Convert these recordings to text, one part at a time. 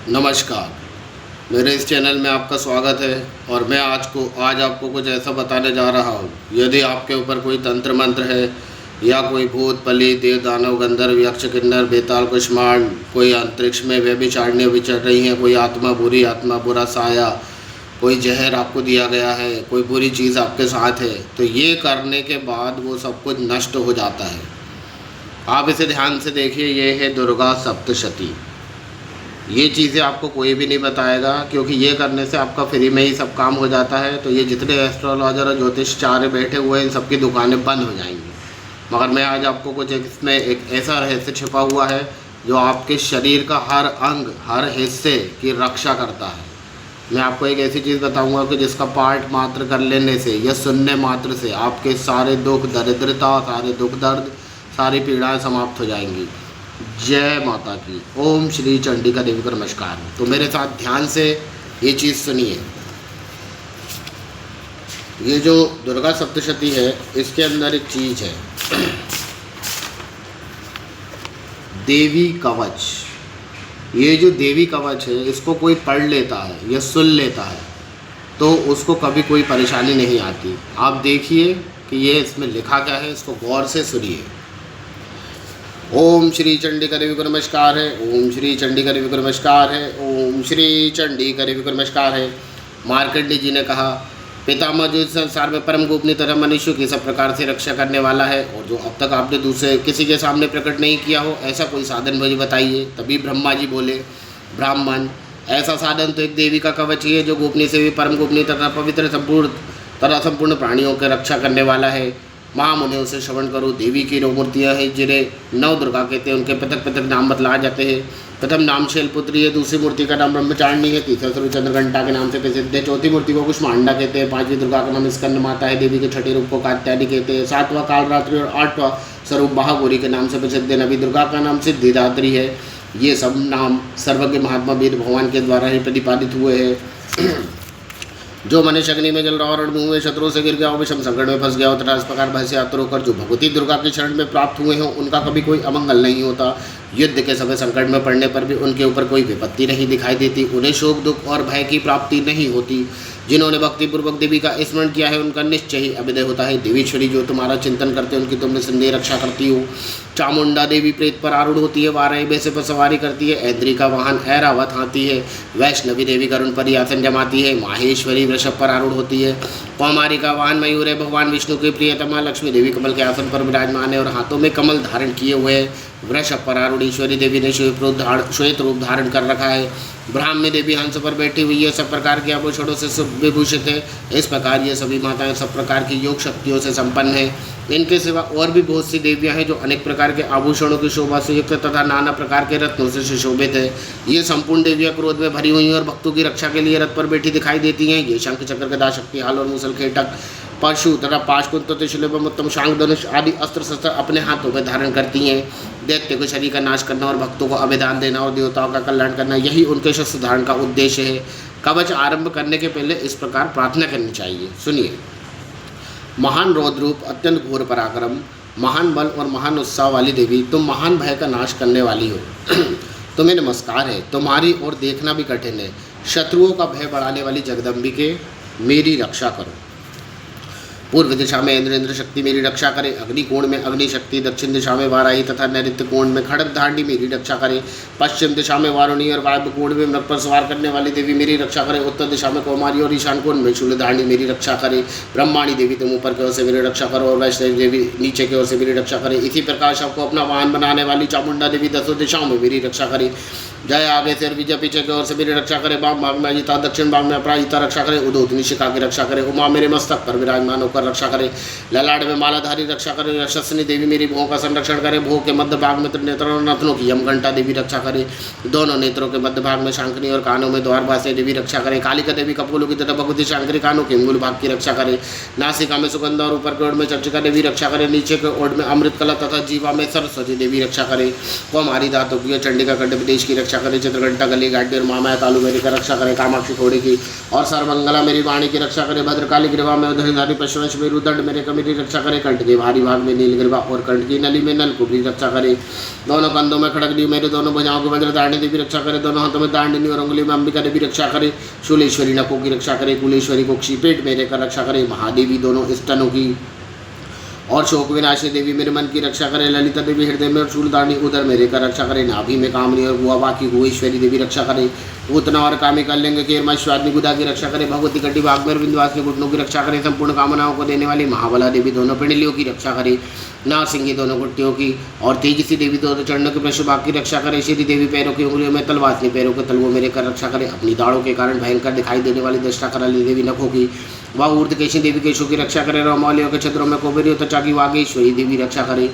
नमस्कार। मेरे इस चैनल में आपका स्वागत है और मैं आज आपको कुछ ऐसा बताने जा रहा हूँ। यदि आपके ऊपर कोई तंत्र मंत्र है या कोई भूत पली देव दानव गंधर्व यक्ष किन्नर बेताल कुष्मांड, कोई अंतरिक्ष में व्यभिचारिणी विचर रही हैं, कोई आत्मा बुरी आत्मा बुरा साया, कोई जहर आपको दिया गया है, कोई बुरी चीज़ आपके साथ है, तो ये करने के बाद वो सब कुछ नष्ट हो जाता है। आप इसे ध्यान से देखिए। ये है दुर्गा सप्तशती। ये चीज़ें आपको कोई भी नहीं बताएगा, क्योंकि ये करने से आपका फ्री में ही सब काम हो जाता है। तो ये जितने एस्ट्रोलॉजर और ज्योतिषचार्य बैठे हुए हैं, इन सबकी दुकानें बंद हो जाएंगी। मगर मैं आज आपको कुछ इसमें एक ऐसा रहस्य छिपा हुआ है जो आपके शरीर का हर अंग हर हिस्से की रक्षा करता है। मैं आपको एक ऐसी चीज़ बताऊंगा कि जिसका पाठ मात्र कर लेने से या सुनने मात्र से आपके सारे दुख दरिद्रता, सारे दुख दर्द, सारी पीड़ाएँ समाप्त हो जाएंगी। जय माता की। ओम श्री चंडिका देवी को नमस्कार। तो मेरे साथ ध्यान से ये चीज़ सुनिए। ये जो दुर्गा सप्तशती है, इसके अंदर एक चीज़ है, देवी कवच। ये जो देवी कवच है, इसको कोई पढ़ लेता है या सुन लेता है तो उसको कभी कोई परेशानी नहीं आती। आप देखिए कि ये इसमें लिखा क्या है, इसको गौर से सुनिए। ओम श्री चंडिका देवी को नमस्कार है। ओम श्री चंडिका देवी को नमस्कार है। ओम श्री चंडिका देवी को नमस्कार है। मार्कंडेय जी ने कहा, पितामह जो इस संसार में परम गोपनीय तथा मनुष्य की सब प्रकार से रक्षा करने वाला है और जो अब तक आपने दूसरे किसी के सामने प्रकट नहीं किया हो, ऐसा कोई साधन मुझे बताइए। तभी ब्रह्मा जी बोले, ब्राह्मण, ऐसा साधन तो एक देवी का कवच ही है जो गोपनीय से भी परम गोपनीय तथा पवित्र संपूर्ण प्राणियों की रक्षा करने वाला है। महामुनि उसे श्रवण करो। देवी की 9 मूर्तियाँ हैं जिन्हें 9 दुर्गा कहते हैं। उनके पृथक पृथक नाम बतलाए जाते हैं। प्रथम नाम शैलपुत्री है, दूसरी मूर्ति का नाम ब्रह्मचारिणी है, तीसरा स्वरूप चंद्रघंटा के नाम से प्रसिद्ध है, चौथी मूर्ति को कुष्मांडा कहते हैं, पांचवी दुर्गा का नाम स्कंद माता है, देवी के छठे रूप को कात्यायनी कहते हैं, सातवां कालरात्रि और 8वां स्वरूप महागौरी के नाम से प्रसिद्ध है, नवी दुर्गा का नाम सिद्धिदात्री है। ये सब नाम सर्वज्ञ महात्मा वेद भगवान के द्वारा ही प्रतिपादित हुए हैं। जो मनुष्य अग्नि में जल रहा और रणभूमि में शत्रुओं से गिर गया हो, विषम संकट में फंस गया हो तथा इस प्रकार भय से आतुर होकर जो भगवती दुर्गा की शरण में प्राप्त हुए हों, उनका कभी कोई अमंगल नहीं होता। युद्ध के समय संकट में पड़ने पर भी उनके ऊपर कोई विपत्ति नहीं दिखाई देती। उन्हें शोक दुख और भय की प्राप्ति नहीं होती। जिन्होंने भक्तिपूर्वक देवी का स्मरण किया है, उनका निश्चय ही अभ्युदय होता है। देवीश्वरी जो तुम्हारा चिंतन करते हैं, उनकी तुम निसंदेह रक्षा करती हो। चामुंडा देवी प्रेत पर आरूढ़ होती है, वाराही वैसे पर सवारी करती है, ऐद्री का वाहन ऐरावत हाथी है, वैष्णवी देवी गरुण पर आसन जमाती है, माहेश्वरी वृषभ पर आरूढ़ होती है, कौमारी का वाहन मयूर है, भगवान विष्णु की प्रियतमा लक्ष्मी देवी कमल के आसन पर विराजमान है और हाथों में कमल धारण किए हुए है। वृषभ पर आरूढ़ ईश्वरी देवी ने श्वेत रूप धारण कर रखा है। ब्राह्मी देवी हंस पर बैठी हुई है, सब प्रकार के आभूषणों से विभूषित है। इस प्रकार ये सभी माताएं सब प्रकार की योग शक्तियों से संपन्न है। इनके सिवा और भी बहुत सी देवियां हैं जो अनेक प्रकार के आभूषणों की शोभा से युक्त तथा नाना प्रकार के रत्नों से सुशोभित है। ये संपूर्ण देवियां क्रोध में भरी हुई हैं और भक्तों की रक्षा के लिए रथ पर बैठी दिखाई देती हैं। ये शंख चक्र गदा शक्ति हाल और मुसल खेटक परशु तथा पाशकुंत त्रिशूलम उत्तम शांग धनुष आदि अस्त्र शस्त्र अपने हाथों में धारण करती हैं। दैत्य को शरीर का नाश करना और भक्तों को अभिदान देना और देवताओं का कल्याण करना, यही उनके शस्त्र धारण का उद्देश्य है। कवच आरंभ करने के पहले इस प्रकार प्रार्थना करनी चाहिए। सुनिए। महान रौद्र रूप, अत्यंत घोर पराक्रम, महान बल और महान उत्साह वाली देवी, तुम महान भय का नाश करने वाली हो। तुम्हें नमस्कार है। तुम्हारी ओर देखना भी कठिन है। शत्रुओं का भय बढ़ाने वाली जगदम्बिके, मेरी रक्षा करो। पूर्व दिशा में इंद्र शक्ति मेरी रक्षा करे। अग्नि कोण में अग्नि शक्ति, दक्षिण दिशा में वाराही तथा नैऋत्य कोण में खड़ग धारणी मेरी रक्षा करे। पश्चिम दिशा में वारुणी और वायव्य कोण में मृग पर सवार करने वाली देवी मेरी रक्षा करे। उत्तर दिशा में कौमारी और ईशान कोण में शूलधारणी मेरी रक्षा करे। ब्रह्माणी देवी तुम ऊपर की ओर से मेरी रक्षा करो और वैष्णवी देवी नीचे की ओर से मेरी रक्षा करे। इसी प्रकार सबको अपना वाहन बनाने वाली चामुंडा देवी 10 दिशाओं में मेरी रक्षा करे। जय आगे से और विजय पीछे की ओर से मेरी रक्षा करे। वाम भाग में अजिता, दक्षिण भाग में अपराजिता रक्षा करे। उदोत निशिका की रक्षा करे। उमा मेरे मस्तक पर विराजमान होकर रक्षा करे। ललाट में मालाधारी रक्षा करे। यशस्विनी देवी मेरी भों का संरक्षण करे। भों के मध्य भाग में त्रिनेत्र और नथनों की यमघंटा देवी रक्षा करे। दोनों नेत्रों के मध्य भाग में शांकनी और कानों में द्वारभासी देवी रक्षा करे। कालिका देवी कपोलों की तथा भगवती शांकरी कानों के अंगुल भाग की रक्षा करे। नासिका में सुगंध और ऊपर की ओर में चर्चिका देवी रक्षा करे। नीचे की ओर में अमृत कला तथा जीवा में सरस्वती देवी रक्षा करे। कौमारी धातु की चंडिका कंठ प्रदेश की रक्षा करे। चित्रघंटा गली गाड़ी और मामाया कालू मेरी का रक्षा करे। कामाक्षी खोड़ी की और सर्वमंगला मेरी वाणी की रक्षा करे। भद्रकाली गृह में उधरधारी पशु अंश मेरुदंड मेरे कमेरी रक्षा करे, कंठ के भारी भाग में नीलगिरिवा और कंठ की नली में नल कुबरी रक्षा करे, दोनों कंधों में खड़गली मेरे दोनों भुजाओं की वज्र दांडी देवी रक्षा करे, दोनों हाथों में दांडिनी और उंगली में अंबिका देवी रक्षा करे, शूलेश्वरी नकों की रक्षा करे, कुलेश्वरी कुक्षी पेट मेरे का रक्षा करे, महादेवी दोनों स्तनों की और शोक विनाशी देवी मेरे मन की रक्षा करे, ललिता देवी हृदय में और शूलदानी उदर मेरे का रक्षा करे, नाभि में कामनी और गुआ की गुहेश्वरी देवी रक्षा करे, उतना और कामी कलिंग के मश्वादनी गुदा की रक्षा करे, भगवती कटी भाग में बिंदवास के घुटनों की रक्षा करे, संपूर्ण कामनाओं को देने वाली महाबला देवी दोनों पिंडलियों की रक्षा करे, नासिंगी दोनों गुट्टियों की और तेजसी देवी दोनों चरणों के पृष्ठभाग की रक्षा करे, श्री देवी पैरों की उंगलियों में तलवासनी पैरों के तलवों मेरे का रक्षा करे, अपनी दाढ़ों के कारण भयंकर दिखाई देने वाली दृष्टा कराली देवी नखों की वह ऊर्ध्वकेशी देवी केशों की रक्षा करे, रोमालियों के छद्रों में कोबरी त्वचा की वागेश्वरी देवी रक्षा करे,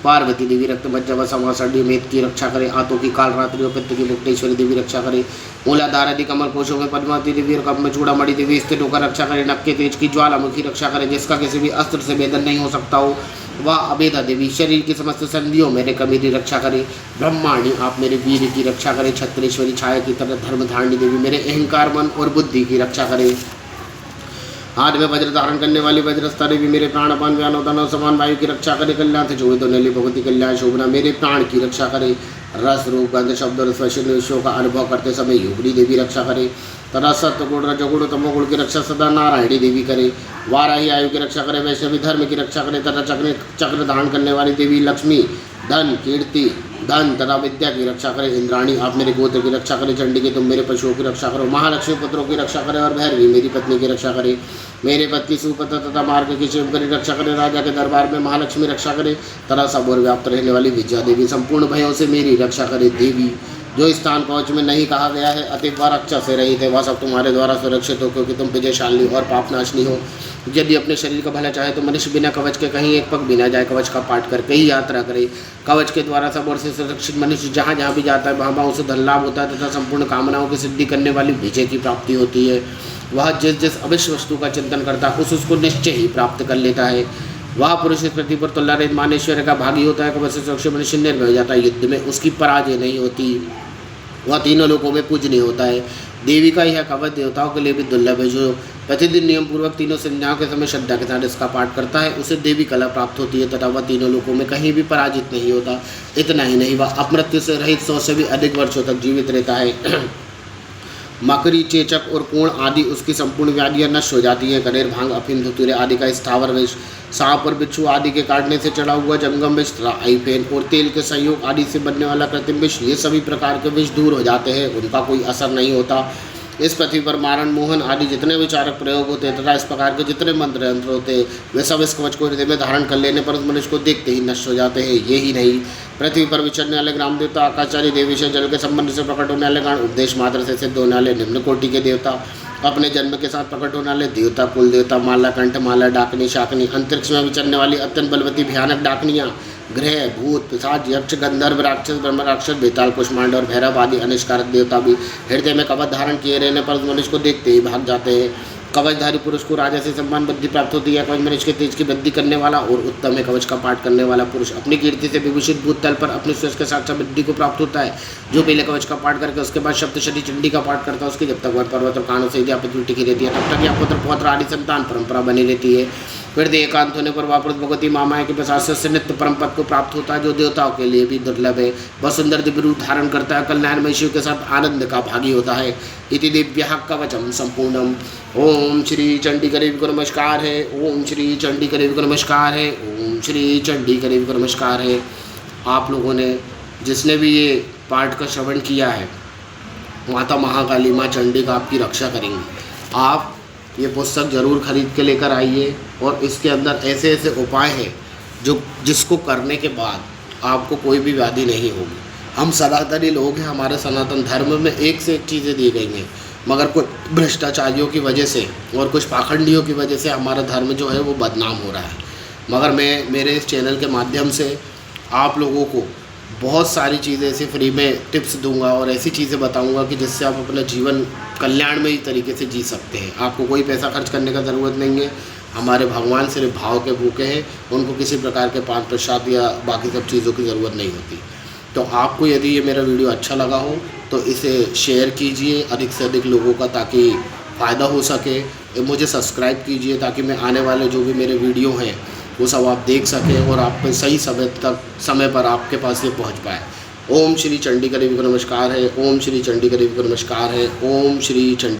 पार्वती देवी रक्त मज्जा समासढ़ी मेद की रक्षा करे, आंतों की काल रात्रि और पित्त की मुक्तेश्वरी देवी रक्षा करे, मूलाधार आदि कमल कोशों में पद्मावती देवी और कप में चूड़ामणि देवी स्थित होकर रक्षा करे, नक के तेज की ज्वालामुखी रक्षा करे, जिसका किसी भी अस्त्र से भेदन नहीं हो सकता हो वह अभेदा देवी शरीर की समस्त संधियों मेरे कमेरी रक्षा करे, ब्रह्माणी आप मेरे वीर की रक्षा करे, छत्रेश्वरी छाया की तरह धर्म धारणी देवी मेरे अहंकार मन और बुद्धि की रक्षा करे, हाथ में वज्र धारण करने वाली वज्रस्ता देवी मेरे प्राण अपान व्यानो दानव समान वायु की रक्षा करे, कल्याण से जोड़े तो नली भगवती कल्याण शोभना मेरे प्राण की रक्षा करे, रस रूप गंध शब्द और स्पर्श विषयों का अनुभव करते समय योगिनी देवी रक्षा करे, तथा सत्व गुण रजोगुण तमोगुण की रक्षा सदा नारायणी देवी करे, वाराही आयु की रक्षा करे, वैष्णवी धर्म की रक्षा करे, तथा चक्र धारण करने वाली देवी लक्ष्मी धन कीर्ति धन तथा विद्या की रक्षा करे, इंद्राणी आप मेरे गोत्र की रक्षा करे, चंडी के तुम मेरे पशुओं की रक्षा करो, महालक्ष्मी पुत्रों की रक्षा करे और भैरवी मेरी पत्नी की रक्षा करे, मेरे पत्नी सुपत्र तथा मार्ग की शिव करी रक्षा करे, राजा के दरबार में महालक्ष्मी रक्षा करे, तथा सब और व्याप्त रहने वाली विद्या देवी संपूर्ण भयों से मेरी रक्षा करे, देवी जो स्थान कवच में नहीं कहा गया है अतिव व रक्षा से रहित है वह सब तुम्हारे द्वारा सुरक्षित हो, क्योंकि तुम विजयशालिनी और पापनाशनी हो। यदि अपने शरीर का भला चाहे तो मनुष्य बिना कवच के कहीं एक पग भी न जाए, कवच का पाठ करके ही यात्रा करे। कवच के द्वारा सब ओर से सुरक्षित मनुष्य जहाँ जहाँ भी जाता है वहाँ वहाँ उसे धन लाभ होता है तथा संपूर्ण कामनाओं की सिद्धि करने वाली विजय की प्राप्ति होती है। वह जिस जिस अवश्य वस्तु का चिंतन करता है उसको निश्चय ही प्राप्त कर लेता है। वह पुरुष इस पृथ्वी पर तुल्लारेत मानेश्वर का भागी होता है। कवच से सुरक्षित मनुष्य निर्भय हो जाता है, युद्ध में उसकी पराजय नहीं होती, वह तीनों लोकों में पूजनीय होता है। देवी का यह कवच देवताओं के लिए भी दुर्लभ है। जो प्रतिदिन नियम पूर्वक तीनों संध्याओं के समय श्रद्धा के साथ इसका पाठ करता है उसे देवी कला प्राप्त होती है तथा वह तीनों लोकों में कहीं भी पराजित नहीं होता। इतना ही नहीं, वह अपमृत्यु से रहित 100 से भी अधिक वर्षों तक जीवित रहता है। मकरी, चेचक और कोण आदि उसकी संपूर्ण व्याधियां नष्ट हो जाती हैं। कनेर, भांग, अफीम, धतूरे आदि का स्थावर विष, सांप और बिच्छू आदि के काटने से चढ़ा हुआ जंगम विष, आईफेन और तेल के संयोग आदि से बनने वाला कृत्रिम विष, ये सभी प्रकार के विष दूर हो जाते हैं, उनका कोई असर नहीं होता। इस पृथ्वी पर मारण, मोहन आदि जितने विचारक प्रयोग होते हैं तथा इस प्रकार के जितने मंत्र यंत्र होते हैं वे सब इस कवच को हृदय में धारण कर लेने पर उस मनुष्य को देखते ही नष्ट हो जाते हैं। ये ही नहीं, पृथ्वी पर विचरने वाले ग्राम देवता, आकाचार्य देवी से जल के संबंध से प्रकट होने वाले गण, उपदेश मात्र से सिद्ध होने वाले निम्न कोटि के देवता, अपने जन्म के साथ प्रकट होने वाले देवता, कुल देवता, माला कंठ, माला, डाकनी, शाकनी, अंतरिक्ष में विचरने वाली अत्यंत बलवती भयानक डाकनियाँ, ग्रह, भूत, पिशाच, यक्ष, गंधर्व, राक्षस, ब्रह्म राक्षस, बेताल, कुष्मांड और भैरव आदि अनिष्कारक देवता भी हृदय में कवच धारण किए रहने पर उस मनुष्य को देखते ही भाग जाते हैं। कवचधारी पुरुष को राजा से सम्मान बुद्धि प्राप्त होती है। कवच मनुष्य के तेज की वृद्धि करने वाला और उत्तम है। कवच का पाठ करने वाला पुरुष अपनी कीर्ति से विभूषित भूतल पर अपने स्वयं के साथ वृद्धि को प्राप्त होता है। जो पहले कवच का पाठ करके उसके बाद सप्तशती चंडी का पाठ करता है उसकी जब तक वह पर्वत और कानों से व्यापृत टिकी रहती है तब तक यह पुत्र पौत्र आदि संतान परंपरा बनी रहती है। फिर एकांत होने पर वह पुरुष भगवती मामाया के प्रसाद से नित्य परम पद को प्राप्त होता है जो देवताओं के लिए भी दुर्लभ है। वह सुंदर दिव्य रूप धारण करता है, कल्याणमय शिव के साथ आनंद का भागी होता है। इति दिव्यः कवचम संपूर्णम। ओम श्री चंडीकर को नमस्कार है। ओम श्री चंडीकर को नमस्कार है। ओम श्री चंडीकर को नमस्कार है। आप लोगों ने जिसने भी ये पाठ का श्रवण किया है माता महाकाली माँ चंडी का आपकी रक्षा करेंगी। आप ये पुस्तक ज़रूर खरीद के लेकर आइए और इसके अंदर ऐसे ऐसे उपाय हैं जिसको करने के बाद आपको कोई भी व्याधि नहीं होगी। हम सनातनी लोग हैं, हमारे सनातन धर्म में एक से एक चीज़ें दी गई हैं, मगर कुछ भ्रष्टाचारियों की वजह से और कुछ पाखंडियों की वजह से हमारा धर्म जो है वो बदनाम हो रहा है। मगर मैं मेरे इस चैनल के माध्यम से आप लोगों को बहुत सारी चीज़ें ऐसे फ्री में टिप्स दूंगा और ऐसी चीज़ें बताऊंगा कि जिससे आप अपना जीवन कल्याणमयी तरीके से जी सकते हैं। आपको कोई पैसा खर्च करने का ज़रूरत नहीं है। हमारे भगवान सिर्फ भाव के भूखे हैं, उनको किसी प्रकार के पान प्रसाद या बाकी सब चीज़ों की ज़रूरत नहीं होती। तो आपको यदि ये मेरा वीडियो अच्छा लगा हो तो इसे शेयर कीजिए अधिक से अधिक लोगों का, ताकि फ़ायदा हो सके। मुझे सब्सक्राइब कीजिए ताकि मैं आने वाले जो भी मेरे वीडियो हैं वो सब आप देख सकें और आप पे सही समय पर आपके पास ये पहुंच पाए। ओम श्री चंडीगढ़ विक्रम नमस्कार है। ओम श्री चंडीगढ़ विक्रम नमस्कार है। ओम श्री चंडी